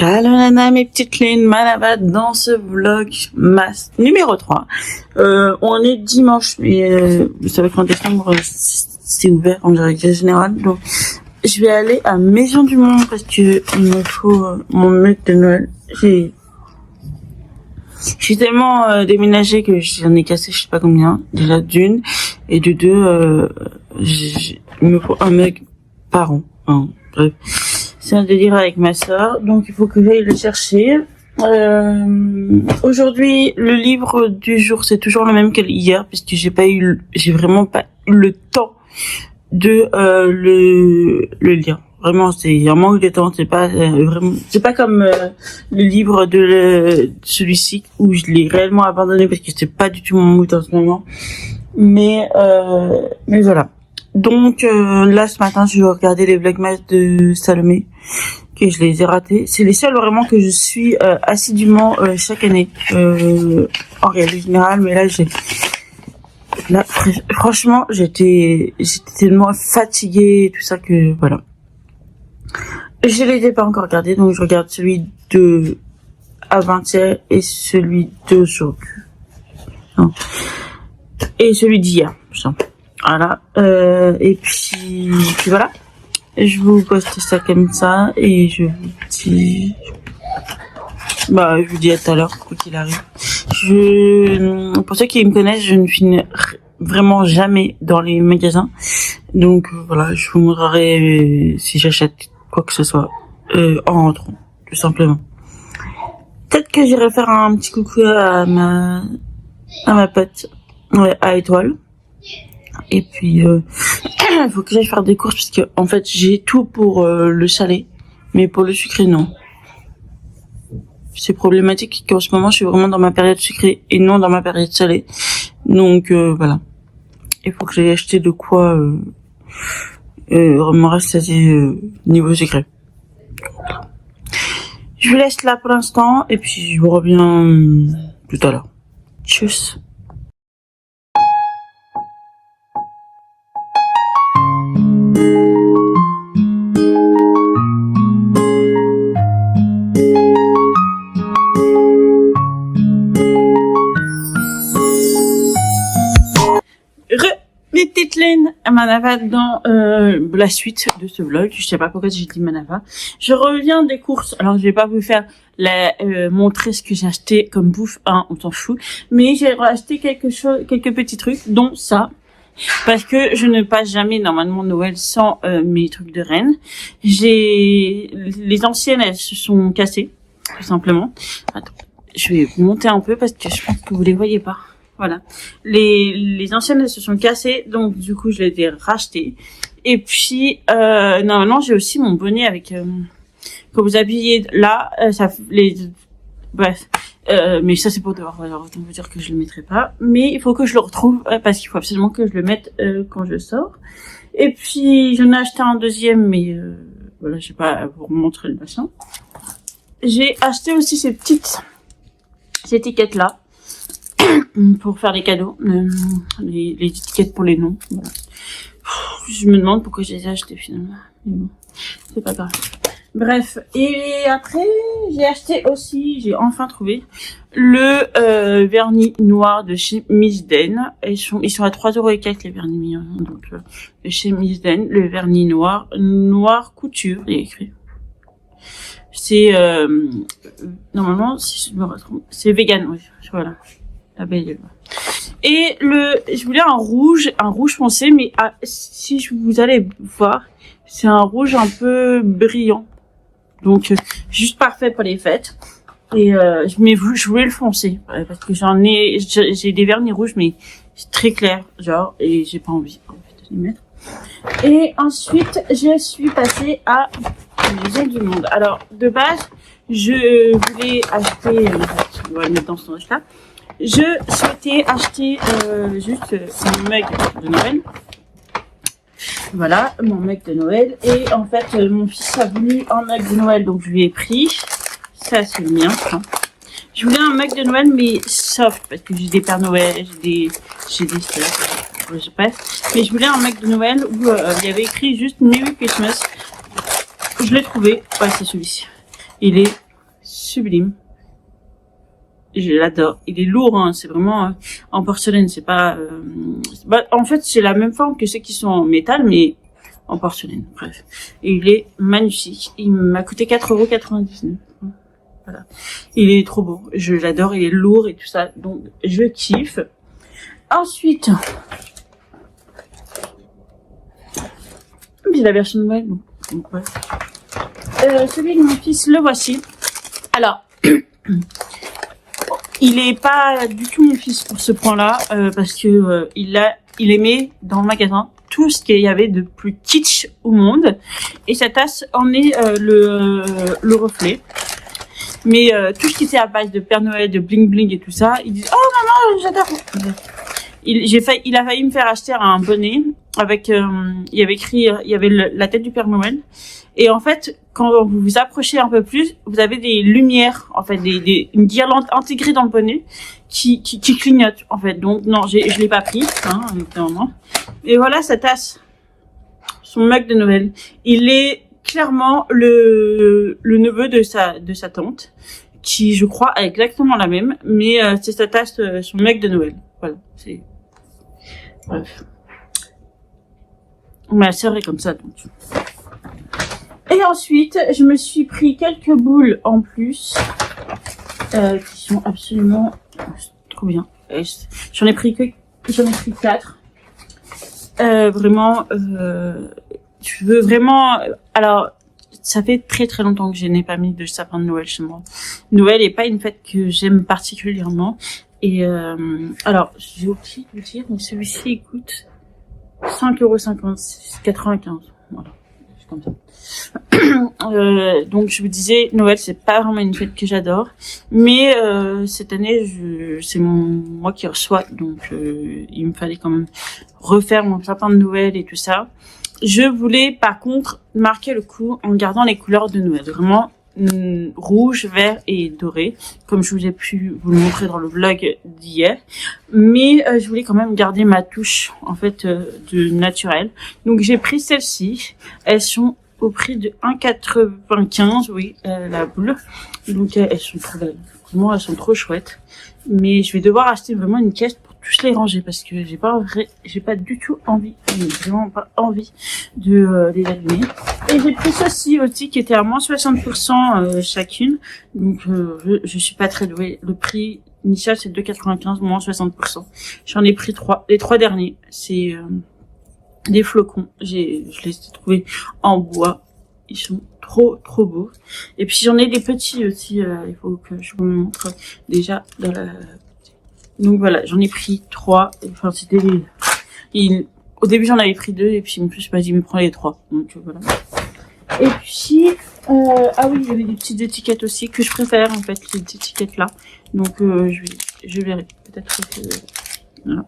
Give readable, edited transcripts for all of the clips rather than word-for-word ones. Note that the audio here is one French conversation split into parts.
Hello Nana, mes petites lignes, Manava dans ce vlog masse numéro 3. On est dimanche, mais vous savez qu'en décembre, c'est ouvert en direction générale. Donc, je vais aller à Maison du Monde parce que il me faut mon mec de Noël. J'ai tellement déménagé que j'en ai cassé je sais pas combien. Déjà d'une, et de deux, il me faut un mug par an. Enfin, bref. C'est un délire avec ma soeur, donc il faut que j'aille le chercher. Aujourd'hui, le livre du jour, c'est toujours le même qu'hier, puisque j'ai vraiment pas eu le temps de le lire. Vraiment, c'est un manque de temps. C'est pas comme le livre de celui-ci où je l'ai réellement abandonné parce que c'est pas du tout mon mood en ce moment. Mais voilà. Donc là ce matin je vais regarder les vlogmas de Salomé que je les ai ratés. C'est les seuls vraiment que je suis assidûment chaque année en réalité générale, mais là franchement j'étais tellement fatiguée et tout ça que voilà. Je les ai pas encore regardés, donc je regarde celui de avant-hier et celui d'aujourd'hui. Et celui d'hier, voilà, et puis voilà, je vous poste ça comme ça et je vous dis à tout à l'heure quoi qu'il arrive. Pour ceux qui me connaissent, je ne finis vraiment jamais dans les magasins, donc voilà, je vous montrerai si j'achète quoi que ce soit en rentrant, tout simplement. Peut-être que j'irai faire un petit coucou à ma pote, à Étoile. Et puis, il faut que j'aille faire des courses parce que, en fait, j'ai tout pour le salé, mais pour le sucré, non. C'est problématique qu'en ce moment, je suis vraiment dans ma période sucrée et non dans ma période salée. Donc, voilà. Il faut que j'aille acheter de quoi me rassasier niveau sucré. Je vous laisse là pour l'instant et puis je vous reviens tout à l'heure. Tchuss. Mes petites laines à Manava dans la suite de ce vlog. Je sais pas pourquoi j'ai dit Manava. Je reviens des courses. Alors je vais pas vous faire montrer ce que j'ai acheté comme bouffe, hein, on s'en fout. Mais j'ai acheté quelques petits trucs, dont ça. Parce que je ne passe jamais normalement Noël sans mes trucs de reine. Les anciennes, elles se sont cassées, tout simplement. Attends, je vais monter un peu parce que je pense que vous les voyez pas. Voilà. Les anciennes, elles se sont cassées, donc du coup, je les ai rachetées. Et puis, normalement, j'ai aussi mon bonnet avec, que vous habillez là, bref. Mais ça, c'est pour devoir, alors, autant vous dire que je le mettrai pas. Mais il faut que je le retrouve, parce qu'il faut absolument que je le mette, quand je sors. Et puis, j'en ai acheté un deuxième, mais, voilà, je sais pas vous montrer le machin. J'ai acheté aussi ces étiquettes-là. Pour faire les cadeaux, les étiquettes pour les noms. Voilà. Je me demande pourquoi je les ai achetées finalement. Mais bon, c'est pas grave. Bref, et après j'ai enfin trouvé le vernis noir de chez Miss Den. Ils sont à 3 € et quelques les vernis mignons. Donc de chez Miss Den, le vernis noir couture, il est écrit. C'est normalement si je me retrouve, c'est vegan, oui, voilà. Ah ben, et je voulais un rouge foncé, mais si vous allez voir, c'est un rouge un peu brillant, donc juste parfait pour les fêtes. Et mais je voulais le foncé parce que j'ai des vernis rouges, mais c'est très clair, genre, et j'ai pas envie en fait, de les mettre. Et ensuite, je suis passée à la Maison du Monde. Alors de base, je voulais acheter, on va le mettre dans ce sens-là. Je souhaitais acheter juste mon mug de Noël. Voilà, mon mug de Noël. Et en fait, mon fils a voulu un mug de Noël, donc je lui ai pris. Ça, c'est le mien. Hein. Je voulais un mug de Noël, mais soft, parce que j'ai des Pères Noël, j'ai des sœurs, je sais pas. Mais je voulais un mug de Noël où il y avait écrit juste Merry Christmas. Je l'ai trouvé. Ouais, c'est celui-ci. Il est sublime. Je l'adore. Il est lourd, hein. C'est vraiment en porcelaine. C'est pas. En fait, c'est la même forme que ceux qui sont en métal, mais en porcelaine. Bref, et il est magnifique. Il m'a coûté 4,99 €. Voilà. Il est trop beau. Je l'adore. Il est lourd et tout ça. Donc, je kiffe. Ensuite, j'ai la version nouvelle. Donc, ouais. Celui de mon fils, le voici. Alors. Il est pas du tout mon fils pour ce point-là, parce que il aimait dans le magasin tout ce qu'il y avait de plus kitsch au monde, et sa tasse en est le reflet. Mais tout ce qui était à base de Père Noël, de bling bling et tout ça, il dit oh maman j'adore. Il a failli me faire acheter un bonnet avec il y avait écrit la tête du Père Noël. Et en fait, quand vous vous approchez un peu plus, vous avez des lumières, en fait, une guirlande intégrée dans le bonnet qui clignote, en fait. Donc non, je l'ai pas pris, hein, évidemment. Et voilà sa tasse, son mug de Noël. Il est clairement le neveu de sa tante, qui je crois a exactement la même, mais c'est sa tasse, son mug de Noël. Voilà, c'est bref. Ma sœur est comme ça, donc. Et ensuite, je me suis pris quelques boules en plus, qui sont absolument trop bien. J'en ai pris 4. Vraiment, je veux vraiment. Alors, ça fait très très longtemps que je n'ai pas mis de sapin de Noël chez moi. Noël n'est pas une fête que j'aime particulièrement. Et alors, j'ai oublié de vous dire, mais celui-ci il coûte 5,95 €. Voilà, c'est comme ça. Donc je vous disais, Noël c'est pas vraiment une fête que j'adore, mais cette année c'est moi qui reçois, donc il me fallait quand même refaire mon sapin de Noël et tout ça. Je voulais par contre marquer le coup en gardant les couleurs de Noël, vraiment rouge, vert et doré, comme je vous ai pu vous le montrer dans le vlog d'hier. Mais je voulais quand même garder ma touche en fait de naturel. Donc j'ai pris celles-ci. Elles sont au prix de 1,95 €, oui, la boule. Donc elles sont trop belles. Vraiment, elles sont trop chouettes. Mais je vais devoir acheter vraiment une caisse pour tous les ranger parce que j'ai pas du tout envie, vraiment pas envie de les allumer. Et j'ai pris ceci aussi qui était à moins 60% chacune. Donc je suis pas très douée. Le prix initial c'est 2,95 € moins 60%. J'en ai pris 3. Les 3 derniers, c'est des flocons. Je les ai trouvés en bois. Ils sont trop beaux. Et puis j'en ai des petits aussi. Il faut que je vous montre déjà dans la. Donc voilà, j'en ai pris 3. Enfin c'était au début j'en avais pris 2 et puis en plus je me prends les 3. Donc voilà. Et puis ah oui, il y avait des petites étiquettes aussi que je préfère en fait, ces étiquettes là. Donc je verrai peut-être que voilà.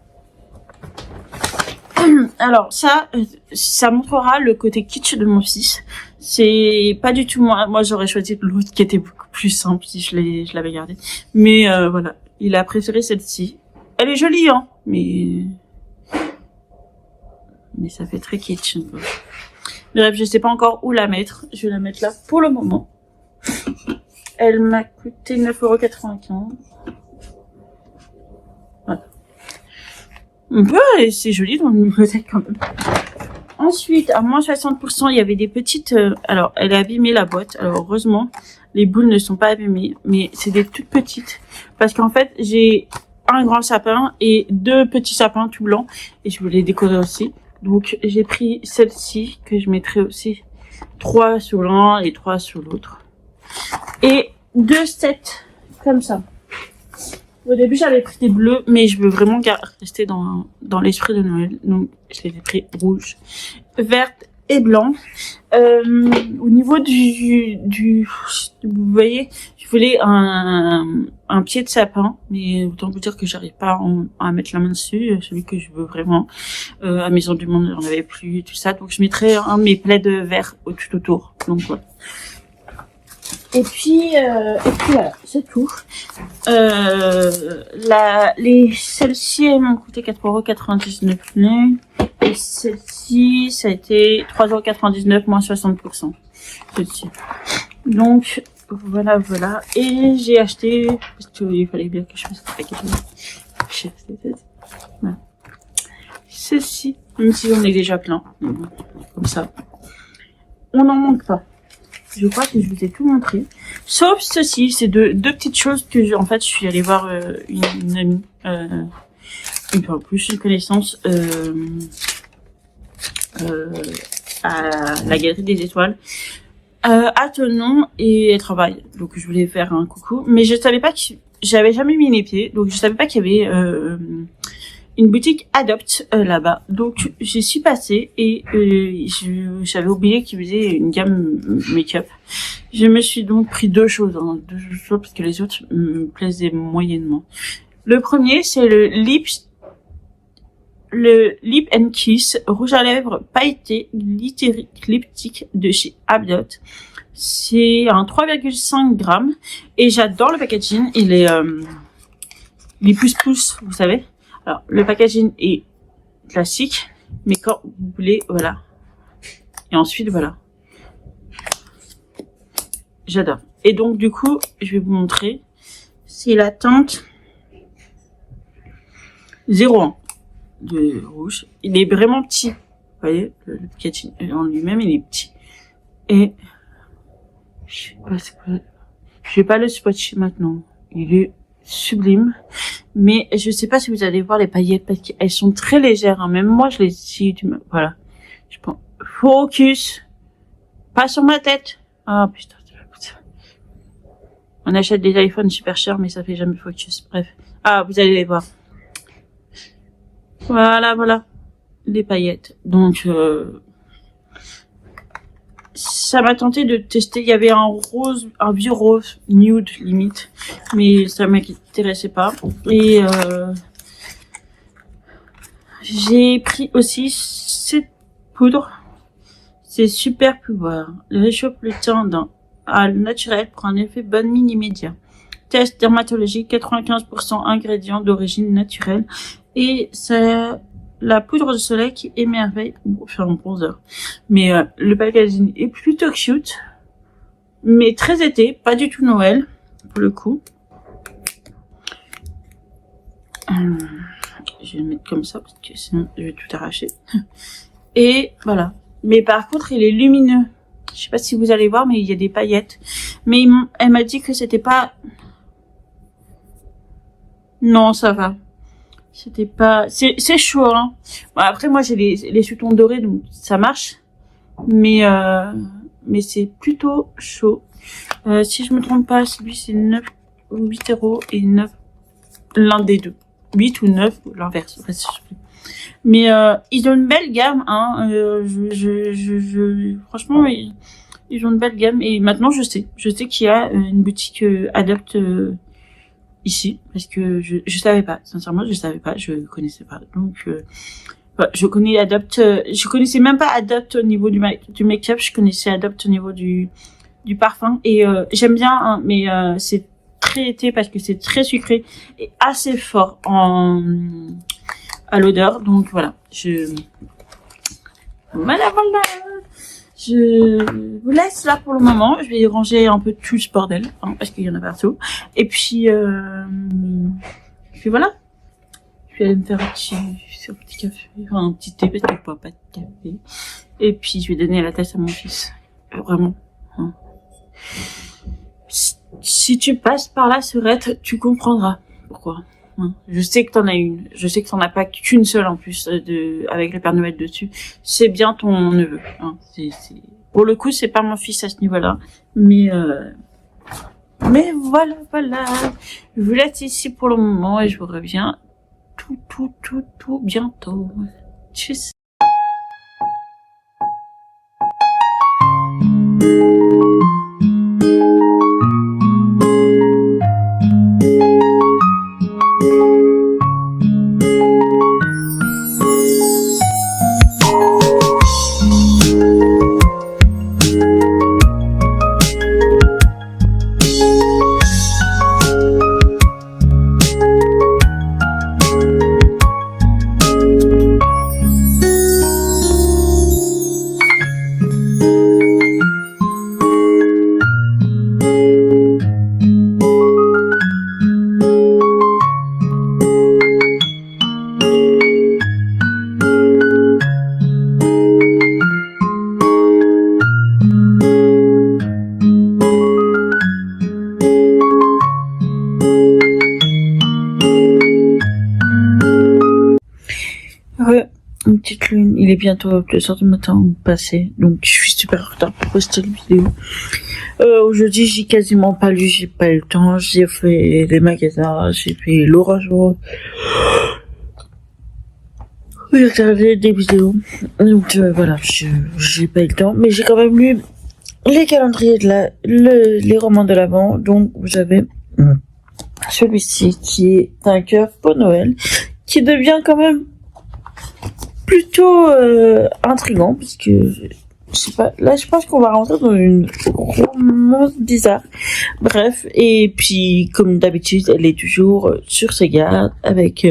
Alors ça montrera le côté kitsch de mon fils. C'est pas du tout moi j'aurais choisi l'autre qui était beaucoup plus simple si je l'avais gardé. Mais voilà, il a préféré celle-ci. Elle est jolie hein, mais ça fait très kitsch. Bref, je sais pas encore où la mettre. Je vais la mettre là pour le moment. Elle m'a coûté 9,95 €. Voilà. Ouais, c'est joli dans le bibliothèque quand même. Ensuite, à moins 60%, il y avait des petites... alors, elle a abîmé la boîte. Alors, heureusement, les boules ne sont pas abîmées. Mais c'est des toutes petites. Parce qu'en fait, j'ai un grand sapin et 2 petits sapins tout blancs. Et je voulais les décorer aussi. Donc, j'ai pris celle-ci que je mettrai aussi 3 sur l'un et 3 sur l'autre. Et 2 sets comme ça. Au début, j'avais pris des bleus, mais je veux vraiment rester dans l'esprit de Noël. Donc, je les ai pris rouge, verte et blanc. Au niveau vous voyez, je voulais un pied de sapin, mais autant vous dire que j'arrive pas à mettre la main dessus. Celui que je veux vraiment, à Maison du Monde, j'en avais plus et tout ça. Donc, je mettrai un de mes plaids verts tout autour. Donc, voilà. Et puis voilà, c'est tout. Celles-ci, elles m'ont coûté 4,99 €. Et celle-ci, ça a été 3,99 € moins 60%. Celle-ci. Donc, voilà, voilà. Et j'ai acheté, parce qu'il fallait bien que je fasse un paquet. J'ai acheté voilà. Ceci, même si j'en ai déjà plein. Comme ça. On n'en manque pas. Je crois que je vous ai tout montré. Sauf ceci, c'est deux petites choses que, en fait, je suis allée voir une amie, enfin, plus une connaissance, à la Galerie des Étoiles, à Thonon, et elle travaille. Donc, je voulais faire un coucou. Mais je savais pas que, j'avais jamais mis les pieds, donc je savais pas qu'il y avait, une boutique Adopt là-bas. Donc j'y suis passée et j'avais oublié qu'ils faisaient une gamme make-up. Je me suis donc pris deux choses parce que les autres me plaisaient moyennement. Le premier, c'est le Lip and Kiss rouge à lèvres pailleté glittery lipstick de chez Adopt. C'est un 3,5 grammes et j'adore le packaging. Il est pouce-pouce, vous savez. Alors, le packaging est classique, mais quand vous voulez, voilà. Et ensuite, voilà. J'adore. Et donc, du coup, je vais vous montrer. C'est la teinte 01 de rouge. Il est vraiment petit. Vous voyez, le packaging en lui-même, il est petit. Et, je sais pas le swatch maintenant. Il est sublime, mais je sais pas si vous allez voir les paillettes parce qu'elles sont très légères, hein. Même moi je les ai voilà, je prends focus, pas sur ma tête. Ah putain, on achète des iPhones super chers mais ça fait jamais focus. Bref, ah vous allez les voir, voilà les paillettes. Donc ça m'a tenté de tester. Il y avait un vieux rose nude limite, mais ça m'intéressait pas. Et j'ai pris aussi cette poudre. C'est super pouvoir. Le réchauffe le teint à naturel pour un effet bonne mine immédiat. Test dermatologique, 95% ingrédients d'origine naturelle. Et ça, la poudre de soleil qui émerveille pour faire un bronzer. Mais le packaging est plutôt cute, mais très été, pas du tout Noël pour le coup. Je vais le mettre comme ça parce que sinon je vais tout arracher. Et voilà. Mais par contre, il est lumineux. Je sais pas si vous allez voir, mais il y a des paillettes. Mais elle m'a dit que c'était pas. Non, ça va. C'était pas, c'est chaud, hein. Bon, après, moi, j'ai les sous-tons dorés, donc ça marche. Mais c'est plutôt chaud. Si je me trompe pas, celui, c'est 8 € et 9, l'un des deux. 8 ou 9, l'inverse. Mais, ils ont une belle gamme, hein. Franchement, ils ont une belle gamme. Et maintenant, je sais qu'il y a une boutique Adopt, ici, parce que je savais pas, sincèrement je savais pas, je connaissais pas, donc je connais Adopt, je connaissais même pas Adopt au niveau du make-up, je connaissais Adopt au niveau du parfum, et j'aime bien, hein, mais c'est très été parce que c'est très sucré et assez fort à l'odeur, donc voilà, voilà. Je vous laisse là pour le moment. Je vais ranger un peu tout ce bordel, hein, parce qu'il y en a partout. Et puis voilà. Je vais aller me faire un petit café, enfin un petit thé parce que je bois pas de café. Et puis je vais donner la tasse à mon fils. Vraiment. Hein. Si tu passes par là, Serette, tu comprendras pourquoi. Hein. Je sais que t'en as une. Je sais que t'en as pas qu'une seule en plus avec le Père Noël dessus. C'est bien ton neveu. Hein. Pour le coup, c'est pas mon fils à ce niveau-là. Mais voilà. Je vous laisse ici pour le moment et je vous reviens tout bientôt. Tchuss. petite lune. Il est bientôt 2h du matin passé, donc je suis super en retard pour poster la vidéo. Aujourd'hui, j'ai quasiment pas lu, j'ai pas eu le temps. J'ai fait les magasins, j'ai fait l'Orange World. J'ai regardé des vidéos. Donc voilà, j'ai pas eu le temps, mais j'ai quand même lu les calendriers les romans de l'Avent. Donc vous avez celui-ci qui est un cœur pour Noël, qui devient quand même plutôt intriguant, puisque je sais pas, là je pense qu'on va rentrer dans une romance bizarre. Bref, et puis comme d'habitude, elle est toujours sur ses gardes avec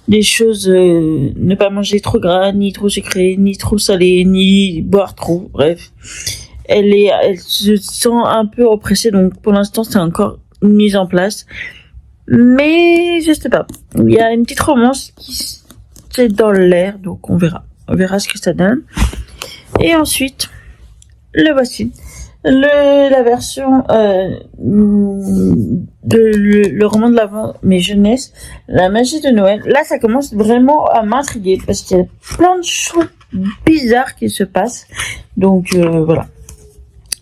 des choses, ne pas manger trop gras, ni trop sucré, ni trop salé, ni boire trop. Bref, elle se sent un peu oppressée, donc pour l'instant c'est encore mise en place, mais je sais pas, il y a une petite romance qui c'est dans l'air, donc on verra ce que ça donne. Et ensuite le voici, la version le roman de l'Avent, mais jeunesse, la magie de Noël. Là ça commence vraiment à m'intriguer parce qu'il y a plein de choses bizarres qui se passent, donc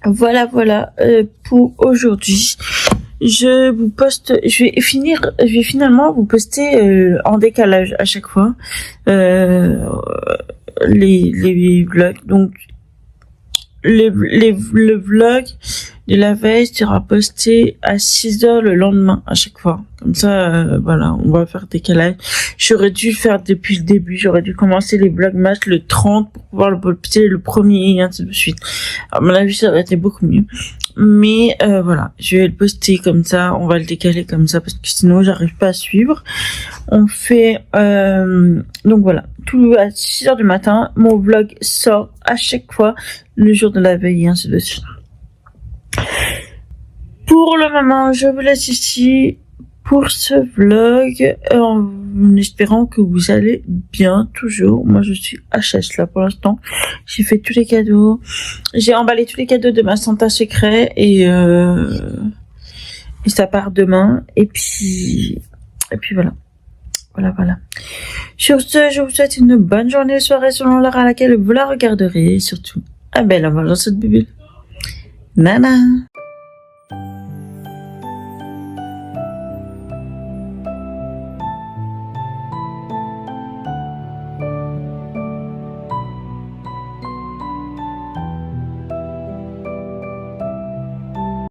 voilà pour aujourd'hui. Je vais finalement vous poster en décalage à chaque fois les vlogs. Donc le vlog de la veille sera posté à 6h le lendemain à chaque fois. Comme ça, voilà, on va faire décalage. J'aurais dû le faire depuis le début. J'aurais dû commencer les vlogmas le 30 pour pouvoir le poster le premier et ainsi de suite. À mon avis, ça aurait été beaucoup mieux. Mais voilà, je vais le poster comme ça. On va le décaler comme ça parce que sinon, j'arrive pas à suivre. On fait... donc voilà, tout à 6h du matin, mon vlog sort à chaque fois le jour de la veille et ainsi de suite. Pour le moment, je vous laisse ici pour ce vlog, en espérant que vous allez bien toujours. Moi, je suis HS là pour l'instant. J'ai fait tous les cadeaux. J'ai emballé tous les cadeaux de ma Santa secret et ça part demain. Et puis voilà. Voilà. Sur ce, je vous souhaite une bonne journée, soirée selon l'heure à laquelle vous la regarderez. Et surtout, un bel amour dans cette bulle. Nana.